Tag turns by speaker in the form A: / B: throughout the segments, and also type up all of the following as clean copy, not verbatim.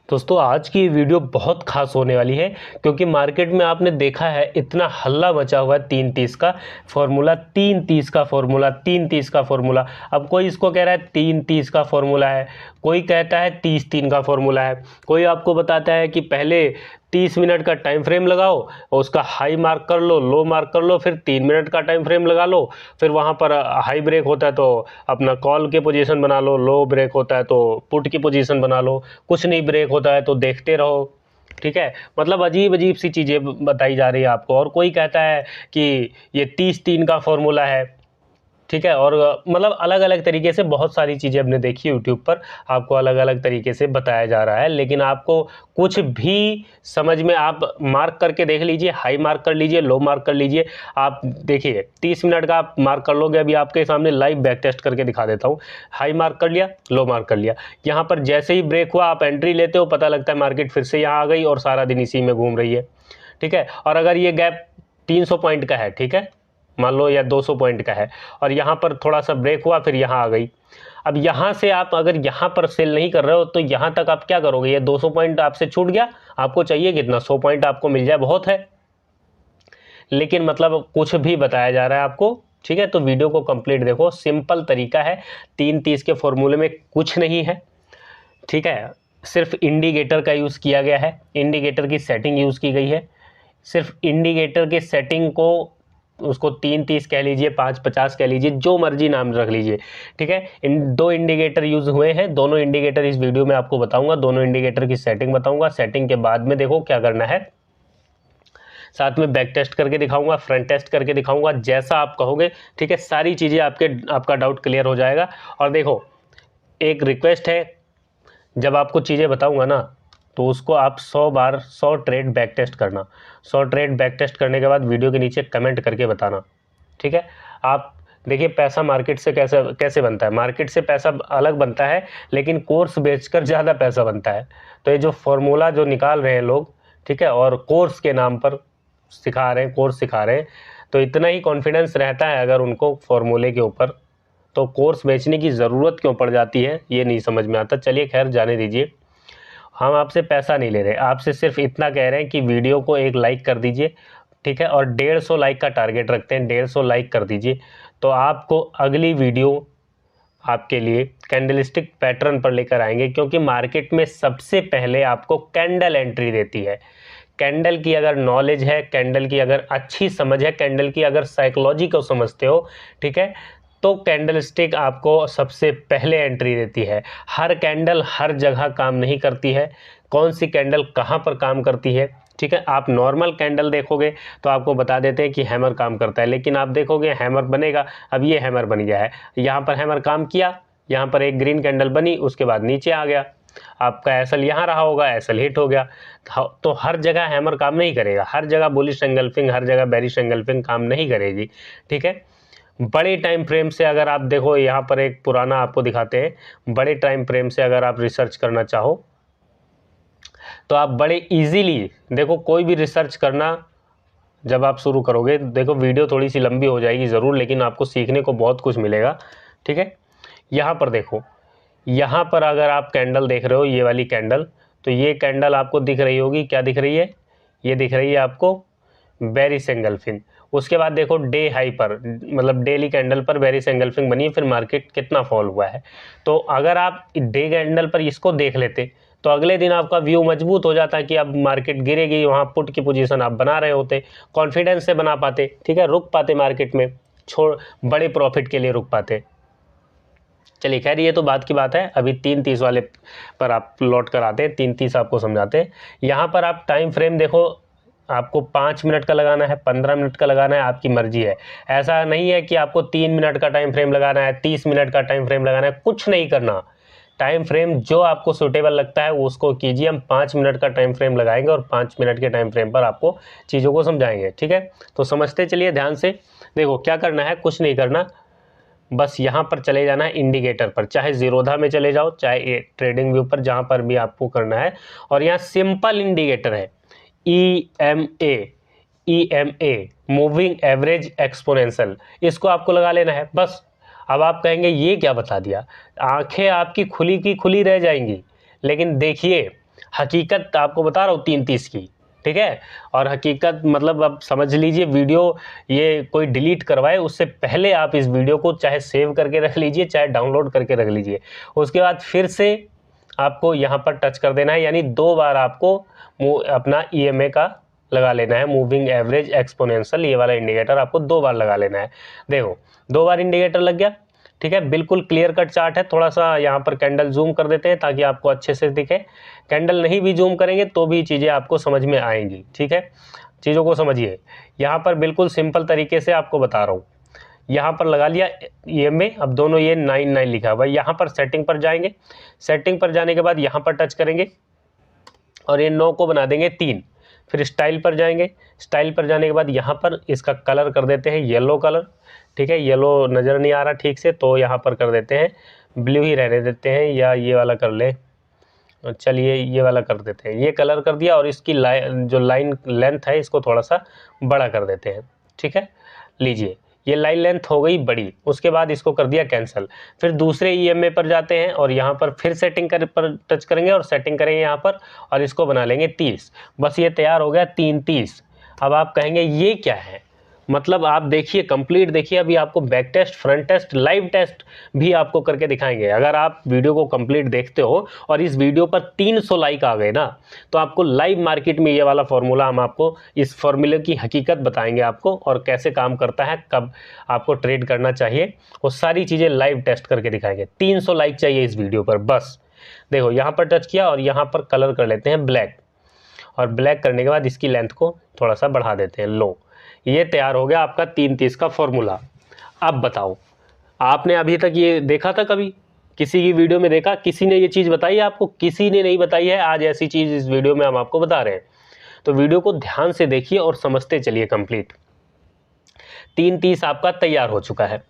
A: दोस्तों आज की वीडियो बहुत खास होने वाली है क्योंकि मार्केट में आपने देखा है इतना हल्ला मचा हुआ है 330 का फॉर्मूला 330 का फॉर्मूला 330 का फॉर्मूला। अब कोई इसको कह रहा है 330 का फॉर्मूला है, कोई कहता है 30-3 का फॉर्मूला है, कोई आपको बताता है कि पहले 30 मिनट का टाइम फ्रेम लगाओ और उसका हाई मार्क कर लो, लो मार्क कर लो, फिर 3 मिनट का टाइम फ्रेम लगा लो, फिर वहाँ पर हाई ब्रेक होता है तो अपना कॉल के पोजीशन बना लो, लो ब्रेक होता है तो पुट की पोजीशन बना लो, कुछ नहीं ब्रेक होता है तो देखते रहो। ठीक है, मतलब अजीब अजीब सी चीज़ें बताई जा रही है आपको। और कोई कहता है कि ये 30-3 का फॉर्मूला है। ठीक है, और मतलब अलग अलग तरीके से बहुत सारी चीज़ें हमने देखी यूट्यूब पर, आपको अलग अलग तरीके से बताया जा रहा है, लेकिन आपको कुछ भी समझ में आप मार्क करके देख लीजिए, हाई मार्क कर लीजिए, लो मार्क कर लीजिए। आप देखिए 30 मिनट का आप मार्क कर लोगे, अभी आपके सामने लाइव बैक टेस्ट करके दिखा देता हूँ। हाई मार्क कर लिया, लो मार्क कर लिया, यहाँ पर जैसे ही ब्रेक हुआ आप एंट्री लेते हो, पता लगता है मार्केट फिर से यहाँ आ गई और सारा दिन इसी में घूम रही है। ठीक है, और अगर ये गैप 300 पॉइंट का है, ठीक है, मान लो या 200 पॉइंट का है, और यहाँ पर थोड़ा सा ब्रेक हुआ फिर यहाँ आ गई। अब यहाँ से आप अगर यहाँ पर सेल नहीं कर रहे हो तो यहाँ तक आप क्या करोगे? ये 200 पॉइंट आपसे छूट गया, आपको चाहिए कितना? 100 पॉइंट आपको मिल जाए बहुत है, लेकिन मतलब कुछ भी बताया जा रहा है आपको। ठीक है, तो वीडियो को कंप्लीट देखो, सिंपल तरीका है। 330 के फॉर्मूले में कुछ नहीं है। ठीक है, सिर्फ इंडिकेटर का यूज़ किया गया है, इंडिकेटर की सेटिंग यूज़ की गई है। सिर्फ इंडिकेटर के सेटिंग को उसको 330 कह लीजिए, 550 कह लीजिए, जो मर्जी नाम रख लीजिए। ठीक है, इन दो इंडिकेटर यूज़ हुए हैं, दोनों इंडिकेटर इस वीडियो में आपको बताऊंगा, दोनों इंडिकेटर की सेटिंग बताऊंगा। सेटिंग के बाद में देखो क्या करना है, साथ में बैक टेस्ट करके दिखाऊंगा, फ्रंट टेस्ट करके दिखाऊंगा, जैसा आप कहोगे। ठीक है, सारी चीज़ें आपका डाउट क्लियर हो जाएगा। और देखो एक रिक्वेस्ट है, जब आपको चीज़ें बताऊंगा ना तो उसको आप 100 बार 100 ट्रेड बैक टेस्ट करना। 100 ट्रेड बैक टेस्ट करने के बाद वीडियो के नीचे कमेंट करके बताना। ठीक है, आप देखिए पैसा मार्केट से कैसे कैसे बनता है। मार्केट से पैसा अलग बनता है, लेकिन कोर्स बेचकर ज़्यादा पैसा बनता है। तो ये जो फॉर्मूला जो निकाल रहे हैं लोग, ठीक है, और कोर्स के नाम पर सिखा रहे हैं, कोर्स सिखा रहे हैं, तो इतना ही कॉन्फिडेंस रहता है अगर उनको फॉर्मूले के ऊपर, तो कोर्स बेचने की ज़रूरत क्यों पड़ जाती है ये नहीं समझ में आता। चलिए खैर जाने दीजिए, हम आपसे पैसा नहीं ले रहे, आपसे सिर्फ इतना कह रहे हैं कि वीडियो को एक लाइक कर दीजिए। ठीक है, और 150 लाइक का टारगेट रखते हैं, 150 लाइक कर दीजिए तो आपको अगली वीडियो आपके लिए कैंडलस्टिक पैटर्न पर लेकर आएंगे, क्योंकि मार्केट में सबसे पहले आपको कैंडल एंट्री देती है। कैंडल की अगर नॉलेज है, कैंडल की अगर अच्छी समझ है, कैंडल की अगर साइकोलॉजी को समझते हो, ठीक है, तो कैंडल स्टिक आपको सबसे पहले एंट्री देती है। हर कैंडल हर जगह काम नहीं करती है, कौन सी कैंडल कहाँ पर काम करती है। ठीक है, आप नॉर्मल कैंडल देखोगे तो आपको बता देते हैं कि हैमर काम करता है, लेकिन आप देखोगे हैमर बनेगा, अब ये हैमर बन गया है, यहाँ पर हैमर काम किया, यहाँ पर एक ग्रीन कैंडल बनी, उसके बाद नीचे आ गया, आपका एसएल यहाँ रहा होगा, एसएल हिट हो गया। तो हर जगह हैमर काम नहीं करेगा, हर जगह बुलिश एंगल्फिंग, हर जगह बेरिश एंगल्फिंग काम नहीं करेगी। ठीक है, बड़े टाइम फ्रेम से अगर आप देखो, यहाँ पर एक पुराना आपको दिखाते हैं, बड़े टाइम फ्रेम से अगर आप रिसर्च करना चाहो तो आप बड़े इजीली देखो, कोई भी रिसर्च करना जब आप शुरू करोगे, देखो वीडियो थोड़ी सी लंबी हो जाएगी ज़रूर, लेकिन आपको सीखने को बहुत कुछ मिलेगा। ठीक है, यहाँ पर देखो, यहाँ पर अगर आप कैंडल देख रहे हो, ये वाली कैंडल, तो ये कैंडल आपको दिख रही होगी, क्या दिख रही है? ये दिख रही है आपको बेरिश एंगल्फिंग। उसके बाद देखो डे हाई पर, मतलब डेली कैंडल पर बेरिश एंगल्फिंग बनी है, फिर मार्केट कितना फॉल हुआ है। तो अगर आप डे कैंडल पर इसको देख लेते तो अगले दिन आपका व्यू मजबूत हो जाता है कि अब मार्केट गिरेगी, वहाँ पुट की पोजीशन आप बना रहे होते, कॉन्फिडेंस से बना पाते। ठीक है, रुक पाते मार्केट में, छोड़ बड़े प्रॉफिट के लिए रुक पाते। चलिए खैर ये तो बात की बात है, अभी 330 वाले पर आप लौट कर आते हैं, 330 आपको समझाते हैं। यहाँ पर आप टाइम फ्रेम देखो, आपको 5 मिनट का लगाना है, 15 मिनट का लगाना है, आपकी मर्जी है। ऐसा नहीं है कि आपको 3 मिनट का टाइम फ्रेम लगाना है, 30 मिनट का टाइम फ्रेम लगाना है, कुछ नहीं करना। टाइम फ्रेम जो आपको सूटेबल लगता है वो उसको कीजिए। हम 5 मिनट का टाइम फ्रेम लगाएंगे और 5 मिनट के टाइम फ्रेम पर आपको चीज़ों को समझाएंगे। ठीक है, तो समझते चलिए ध्यान से। देखो क्या करना है, कुछ नहीं करना, बस यहाँ पर चले जाना है इंडिकेटर पर, चाहे जीरोधा में चले जाओ, चाहे ट्रेडिंग व्यू पर, जहाँ पर भी आपको करना है। और यहाँ सिंपल इंडिकेटर है, EMA मूविंग एवरेज एक्सपोनेंशियल, इसको आपको लगा लेना है बस। अब आप कहेंगे ये क्या बता दिया, आंखें आपकी खुली की खुली रह जाएंगी, लेकिन देखिए हकीकत आपको बता रहा हूँ 3:30 की, ठीक है। और हकीकत मतलब अब समझ लीजिए, वीडियो ये कोई डिलीट करवाए उससे पहले आप इस वीडियो को चाहे सेव करके रख लीजिए, चाहे डाउनलोड करके रख लीजिए। उसके बाद फिर से आपको यहाँ पर टच कर देना है, यानी 2 बार आपको अपना EMA का लगा लेना है, मूविंग एवरेज एक्सपोनेंशियल, ये वाला इंडिकेटर आपको 2 बार लगा लेना है। देखो 2 बार इंडिकेटर लग गया, ठीक है। बिल्कुल क्लियर कट चार्ट है। थोड़ा सा यहाँ पर कैंडल जूम कर देते हैं ताकि आपको अच्छे से दिखे। कैंडल नहीं भी जूम करेंगे तो भी चीज़ें आपको समझ में आएंगी, ठीक है। चीज़ों को समझिए, यहाँ पर बिल्कुल सिंपल तरीके से आपको बता रहा हूँ। यहाँ पर लगा लिया EMA, अब दोनों ये 99 लिखा हुआ है। यहाँ पर सेटिंग पर जाएंगे, सेटिंग पर जाने के बाद यहाँ पर टच करेंगे और ये 9 को बना देंगे 3। फिर स्टाइल पर जाएंगे, स्टाइल पर जाने के बाद यहाँ पर इसका कलर कर देते हैं येलो कलर, ठीक है। येलो नज़र नहीं आ रहा ठीक से, तो यहाँ पर कर देते हैं ब्लू ही रहने देते हैं, या ये वाला कर ले, चलिए ये वाला कर देते हैं। ये कलर कर दिया और इसकी जो लाइन लेंथ है इसको थोड़ा सा बड़ा कर देते हैं, ठीक है। लीजिए ये लाइन लेंथ हो गई बड़ी। उसके बाद इसको कर दिया कैंसिल। फिर दूसरे EMA पर जाते हैं और यहाँ पर फिर सेटिंग पर टच करेंगे और सेटिंग करेंगे यहाँ पर, और इसको बना लेंगे 30। बस ये तैयार हो गया 3:30। अब आप कहेंगे ये क्या है, मतलब आप देखिए कंप्लीट देखिए, अभी आपको back test, front test, live test भी आपको करके दिखाएंगे। अगर आप वीडियो को कंप्लीट देखते हो और इस वीडियो पर 300 लाइक आ गए ना, तो आपको लाइव मार्केट में ये वाला फॉर्मूला, हम आपको इस फॉर्मूले की हकीकत बताएंगे आपको, और कैसे काम करता है, कब आपको ट्रेड करना चाहिए, वो सारी चीज़ें लाइव टेस्ट करके दिखाएंगे। 300 लाइक चाहिए इस वीडियो पर बस। देखो यहाँ पर टच किया और यहाँ पर कलर कर लेते हैं ब्लैक, और ब्लैक करने के बाद इसकी लेंथ को थोड़ा सा बढ़ा देते हैं लो। ये तैयार हो गया आपका 3:30 का फॉर्मूला। अब बताओ, आपने अभी तक ये देखा था कभी? किसी की वीडियो में देखा? किसी ने ये चीज़ बताई है आपको? किसी ने नहीं बताई है। आज ऐसी चीज़ इस वीडियो में हम आपको बता रहे हैं, तो वीडियो को ध्यान से देखिए और समझते चलिए कंप्लीट। 3:30 आपका तैयार हो चुका है,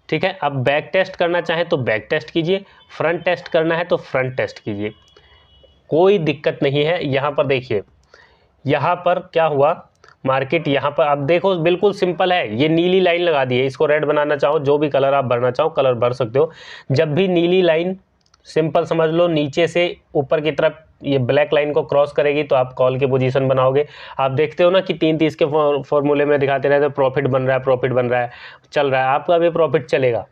A: ठीक है। अब बैक टेस्ट करना चाहे तो बैक टेस्ट कीजिए, फ्रंट टेस्ट करना है तो फ्रंट टेस्ट कीजिए, कोई दिक्कत नहीं है। यहाँ पर देखिए, यहाँ पर क्या हुआ, मार्केट यहाँ पर अब देखो बिल्कुल सिंपल है। ये नीली लाइन लगा दी है, इसको रेड बनाना चाहो, जो भी कलर आप भरना चाहो कलर भर सकते हो। जब भी नीली लाइन, सिंपल समझ लो, नीचे से ऊपर की तरफ ये ब्लैक लाइन को क्रॉस करेगी तो आप कॉल की पोजीशन बनाओगे। आप देखते हो ना कि 3:30 के फॉर्मूले में दिखाते रहते, प्रॉफिट बन रहा है, प्रॉफिट बन रहा है, चल रहा है, आपका भी प्रॉफिट चलेगा,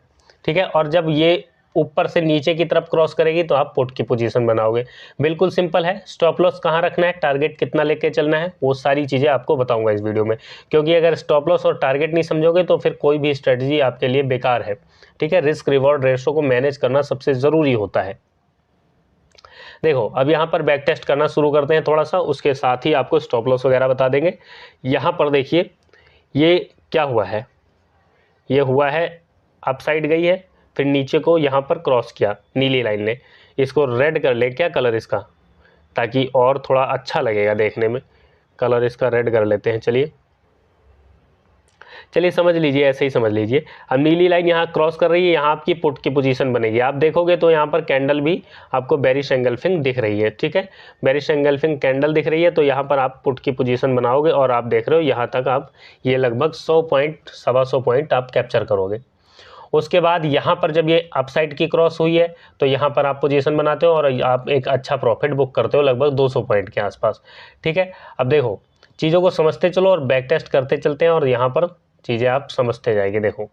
A: ठीक है। और जब ये ऊपर से नीचे की तरफ क्रॉस करेगी तो आप पुट की पोजीशन बनाओगे। बिल्कुल सिंपल है। स्टॉप लॉस कहाँ रखना है, टारगेट कितना लेके चलना है, वो सारी चीज़ें आपको बताऊंगा इस वीडियो में, क्योंकि अगर स्टॉप लॉस और टारगेट नहीं समझोगे तो फिर कोई भी स्ट्रेटजी आपके लिए बेकार है, ठीक है। रिस्क रिवॉर्ड रेशो को मैनेज करना सबसे ज़रूरी होता है। देखो अब यहाँ पर बैक टेस्ट करना शुरू करते हैं थोड़ा सा, उसके साथ ही आपको स्टॉप लॉस वगैरह बता देंगे। यहाँ पर देखिए ये क्या हुआ है, ये हुआ है अपसाइड गई है, फिर नीचे को यहाँ पर क्रॉस किया नीली लाइन ने। इसको रेड कर ले, क्या कलर इसका, ताकि और थोड़ा अच्छा लगेगा देखने में। कलर इसका रेड कर लेते हैं, चलिए समझ लीजिए, ऐसे ही समझ लीजिए। अब नीली लाइन यहाँ क्रॉस कर रही है, यहाँ आपकी पुट की पोजीशन बनेगी। आप देखोगे तो यहाँ पर कैंडल भी आपको बेरिश एंगल्फिंग दिख रही है, ठीक है। बेरिश एंगल्फिंग कैंडल दिख रही है, तो यहाँ पर आप पुट की पोजीशन बनाओगे और आप देख रहे हो यहाँ तक आप ये लगभग 100 पॉइंट, 125 पॉइंट आप कैप्चर करोगे। उसके बाद यहाँ पर जब ये अपसाइड की क्रॉस हुई है तो यहाँ पर आप पोजीशन बनाते हो और आप एक अच्छा प्रॉफिट बुक करते हो लगभग 200 पॉइंट के आसपास, ठीक है। अब देखो चीज़ों को समझते चलो और बैक टेस्ट करते चलते हैं और यहाँ पर चीज़ें आप समझते जाएंगे। देखो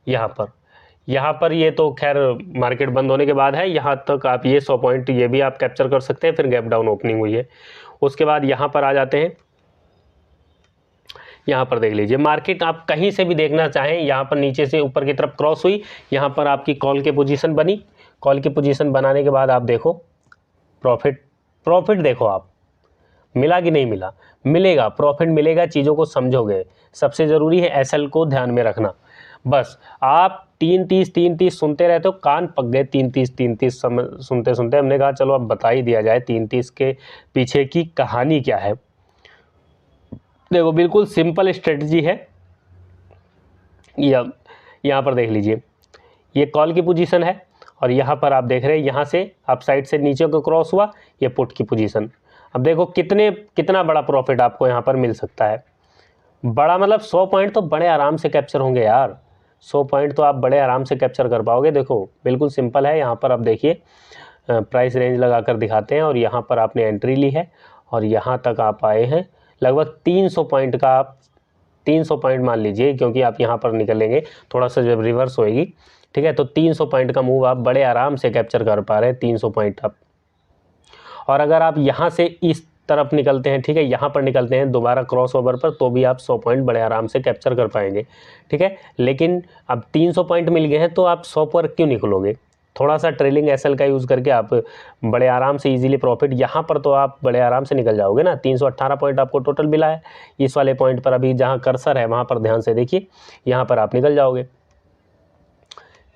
A: यहाँ पर ये तो खैर मार्केट बंद होने के बाद है, यहाँ तक आप ये 100 पॉइंट ये भी आप कैप्चर कर सकते हैं। फिर गैप डाउन ओपनिंग हुई है। उसके बाद यहाँ पर आ जाते हैं, यहाँ पर देख लीजिए मार्केट आप कहीं से भी देखना चाहें, यहाँ पर नीचे से ऊपर की तरफ क्रॉस हुई, यहाँ पर आपकी कॉल की पोजीशन बनी। कॉल की पोजीशन बनाने के बाद आप देखो प्रॉफिट देखो आप मिला कि नहीं मिला, मिलेगा, प्रॉफिट मिलेगा। चीज़ों को समझोगे, सबसे ज़रूरी है एसएल को ध्यान में रखना। बस आप 3:30 सुनते रहते हो, कान पक गए 3:30 सुनते सुनते। हमने कहा चलो अब बता ही दिया जाए 3:30 के पीछे की कहानी क्या है। देखो बिल्कुल सिंपल स्ट्रेटजी है। यहाँ पर देख लीजिए ये कॉल की पोजीशन है और यहाँ पर आप देख रहे हैं यहाँ से अपसाइड से नीचे को क्रॉस हुआ, ये पुट की पोजीशन। अब देखो कितना बड़ा प्रॉफिट आपको यहाँ पर मिल सकता है। बड़ा मतलब 100 पॉइंट तो बड़े आराम से कैप्चर होंगे यार, 100 पॉइंट तो आप बड़े आराम से कैप्चर कर पाओगे। देखो बिल्कुल सिंपल है। यहाँ पर आप देखिए प्राइस रेंज लगा कर दिखाते हैं और यहाँ पर आपने एंट्री ली है और यहाँ तक आप आए हैं, लगभग 300 पॉइंट का आप 300 पॉइंट मान लीजिए, क्योंकि आप यहाँ पर निकलेंगे थोड़ा सा जब रिवर्स होएगी, ठीक है, तो 300 पॉइंट का मूव आप बड़े आराम से कैप्चर कर पा रहे हैं, 300 पॉइंट आप। और अगर आप यहाँ से इस तरफ निकलते हैं, ठीक है, यहाँ पर निकलते हैं दोबारा क्रॉस ओवर पर, तो भी आप 100 पॉइंट बड़े आराम से कैप्चर कर पाएंगे, ठीक है। लेकिन अब 300 पॉइंट मिल गए हैं तो आप 100 पर क्यों निकलोगे? थोड़ा सा ट्रेलिंग एसएल का यूज़ करके आप बड़े आराम से इजीली प्रॉफिट, यहाँ पर तो आप बड़े आराम से निकल जाओगे ना। 318 पॉइंट आपको टोटल मिला है, इस वाले पॉइंट पर अभी जहाँ कर्सर है वहाँ पर ध्यान से देखिए, यहाँ पर आप निकल जाओगे,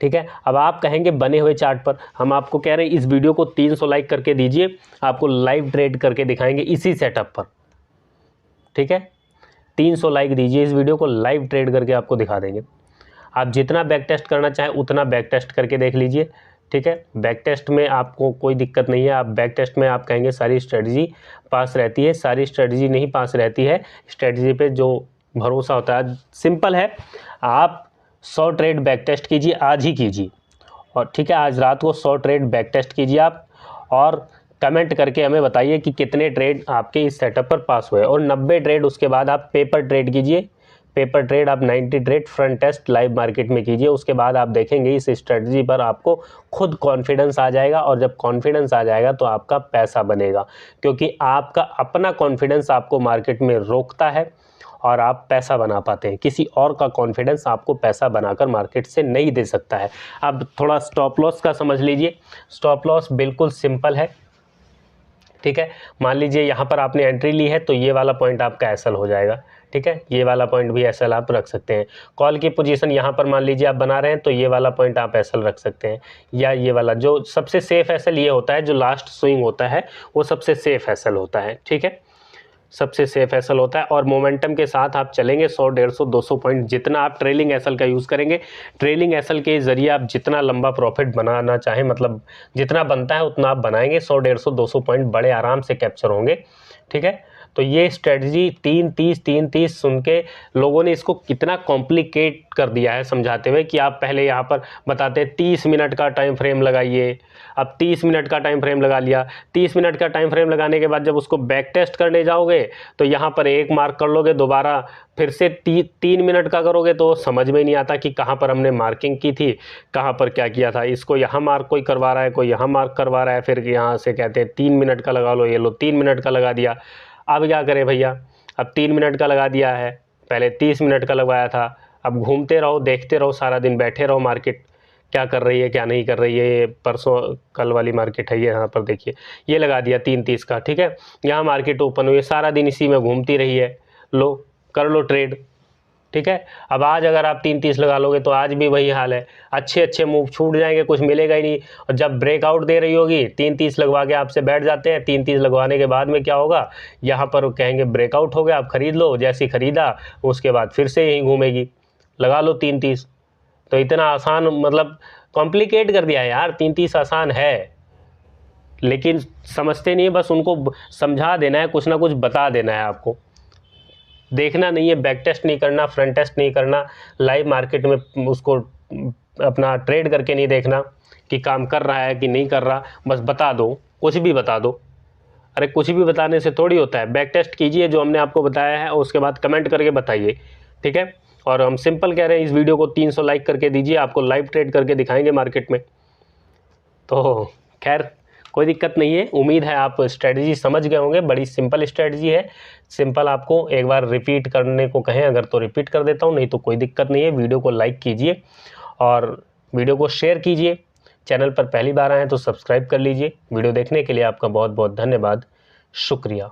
A: ठीक है। अब आप कहेंगे बने हुए चार्ट पर, हम आपको कह रहे हैं इस वीडियो को 300 लाइक करके दीजिए, आपको लाइव ट्रेड करके दिखाएंगे इसी सेटअप पर, ठीक है। 300 लाइक दीजिए, इस वीडियो को लाइव ट्रेड करके आपको दिखा देंगे। आप जितना बैक टेस्ट करना चाहें उतना बैक टेस्ट करके देख लीजिए, ठीक है। बैक टेस्ट में आपको कोई दिक्कत नहीं है। आप बैक टेस्ट में आप कहेंगे सारी स्ट्रेटजी पास रहती है, सारी स्ट्रेटजी नहीं पास रहती है। स्ट्रेटजी पे जो भरोसा होता है, सिंपल है, आप 100 ट्रेड बैक टेस्ट कीजिए, आज ही कीजिए, और ठीक है, आज रात को 100 ट्रेड बैक टेस्ट कीजिए आप, और कमेंट करके हमें बताइए कि कितने ट्रेड आपके इस सेटअप पर पास हुए, और 90 ट्रेड उसके बाद आप पेपर ट्रेड कीजिए। पेपर ट्रेड आप 90 trade front test live market में कीजिए। उसके बाद आप देखेंगे इस स्ट्रेटजी पर आपको खुद कॉन्फिडेंस आ जाएगा, और जब कॉन्फिडेंस आ जाएगा तो आपका पैसा बनेगा, क्योंकि आपका अपना कॉन्फिडेंस आपको मार्केट में रोकता है और आप पैसा बना पाते हैं। किसी और का कॉन्फिडेंस आपको पैसा बनाकर मार्केट से नहीं दे सकता है। अब थोड़ा स्टॉप लॉस का समझ लीजिए। स्टॉप लॉस बिल्कुल सिंपल है, ठीक है। मान लीजिए यहाँ पर आपने एंट्री ली है तो ये वाला पॉइंट आपका एसएल हो जाएगा, ठीक है। ये वाला पॉइंट भी एसएल आप रख सकते हैं। कॉल की पोजीशन यहाँ पर मान लीजिए आप बना रहे हैं तो ये वाला पॉइंट आप एसएल रख सकते हैं, या ये वाला जो सबसे सेफ एसएल ये होता है, जो लास्ट स्विंग होता है वो सबसे सेफ एसएल होता है, ठीक है, सबसे सेफ एसएल होता है। और मोमेंटम के साथ आप चलेंगे 100, 150, 200 पॉइंट, जितना आप ट्रेलिंग एसएल का यूज़ करेंगे, ट्रेलिंग एसएल के ज़रिए आप जितना लंबा प्रॉफिट बनाना चाहें, मतलब जितना बनता है उतना आप बनाएंगे, 100, 150, 200 पॉइंट बड़े आराम से कैप्चर होंगे, ठीक है। तो ये स्ट्रेटजी 330 सुन के लोगों ने इसको कितना कॉम्प्लिकेट कर दिया है समझाते हुए, कि आप पहले यहाँ पर बताते 30 मिनट का टाइम फ्रेम लगाइए। अब 30 मिनट का टाइम फ्रेम लगा लिया, 30 मिनट का टाइम फ्रेम लगाने के बाद जब उसको बैक टेस्ट करने जाओगे तो यहाँ पर एक मार्क कर लोगे, दोबारा फिर से 3 मिनट का करोगे तो समझ में नहीं आता कि कहाँ पर हमने मार्किंग की थी, कहाँ पर क्या किया था। इसको यहाँ मार्क कोई करवा रहा है, कोई यहाँ मार्क करवा रहा है, फिर यहाँ से कहते हैं 3 मिनट का लगा लो, ये लो 3 मिनट का लगा दिया। अब क्या करें भैया, अब 3 मिनट का लगा दिया है, पहले 30 मिनट का लगवाया था। अब घूमते रहो, देखते रहो, सारा दिन बैठे रहो, मार्केट क्या कर रही है क्या नहीं कर रही है। ये परसों कल वाली मार्केट है, ये यहाँ पर देखिए, ये लगा दिया 3:30 का, ठीक है। यहाँ मार्केट ओपन हुई, सारा दिन इसी में घूमती रही है, लो कर लो ट्रेड, ठीक है। अब आज अगर आप 3:30 लगा लोगे तो आज भी वही हाल है, अच्छे मूव छूट जाएंगे, कुछ मिलेगा ही नहीं। और जब ब्रेकआउट दे रही होगी 3:30 लगवा के आपसे बैठ जाते हैं, 3:30 लगवाने के बाद में क्या होगा, यहाँ पर कहेंगे ब्रेकआउट हो गया, आप खरीद लो। जैसे खरीदा उसके बाद फिर से यहीं घूमेगी, लगा लो 3:30। तो इतना आसान, मतलब कॉम्प्लिकेट कर दिया है यार। 3:30 आसान है, लेकिन समझते नहीं, बस उनको समझा देना है, कुछ ना कुछ बता देना है आपको। देखना नहीं है, बैक टेस्ट नहीं करना, फ्रंट टेस्ट नहीं करना, लाइव मार्केट में उसको अपना ट्रेड करके नहीं देखना कि काम कर रहा है कि नहीं कर रहा, बस बता दो, कुछ भी बता दो। अरे कुछ भी बताने से थोड़ी होता है, बैक टेस्ट कीजिए जो हमने आपको बताया है और उसके बाद कमेंट करके बताइए, ठीक है। और हम सिंपल कह रहे हैं, इस वीडियो को 300 लाइक करके दीजिए, आपको लाइव ट्रेड करके दिखाएंगे मार्केट में। तो खैर कोई दिक्कत नहीं है, उम्मीद है आप स्ट्रेटजी समझ गए होंगे। बड़ी सिंपल स्ट्रेटजी है, सिंपल। आपको एक बार रिपीट करने को कहें अगर तो रिपीट कर देता हूँ, नहीं तो कोई दिक्कत नहीं है। वीडियो को लाइक कीजिए और वीडियो को शेयर कीजिए। चैनल पर पहली बार आए तो सब्सक्राइब कर लीजिए। वीडियो देखने के लिए आपका बहुत बहुत धन्यवाद, शुक्रिया।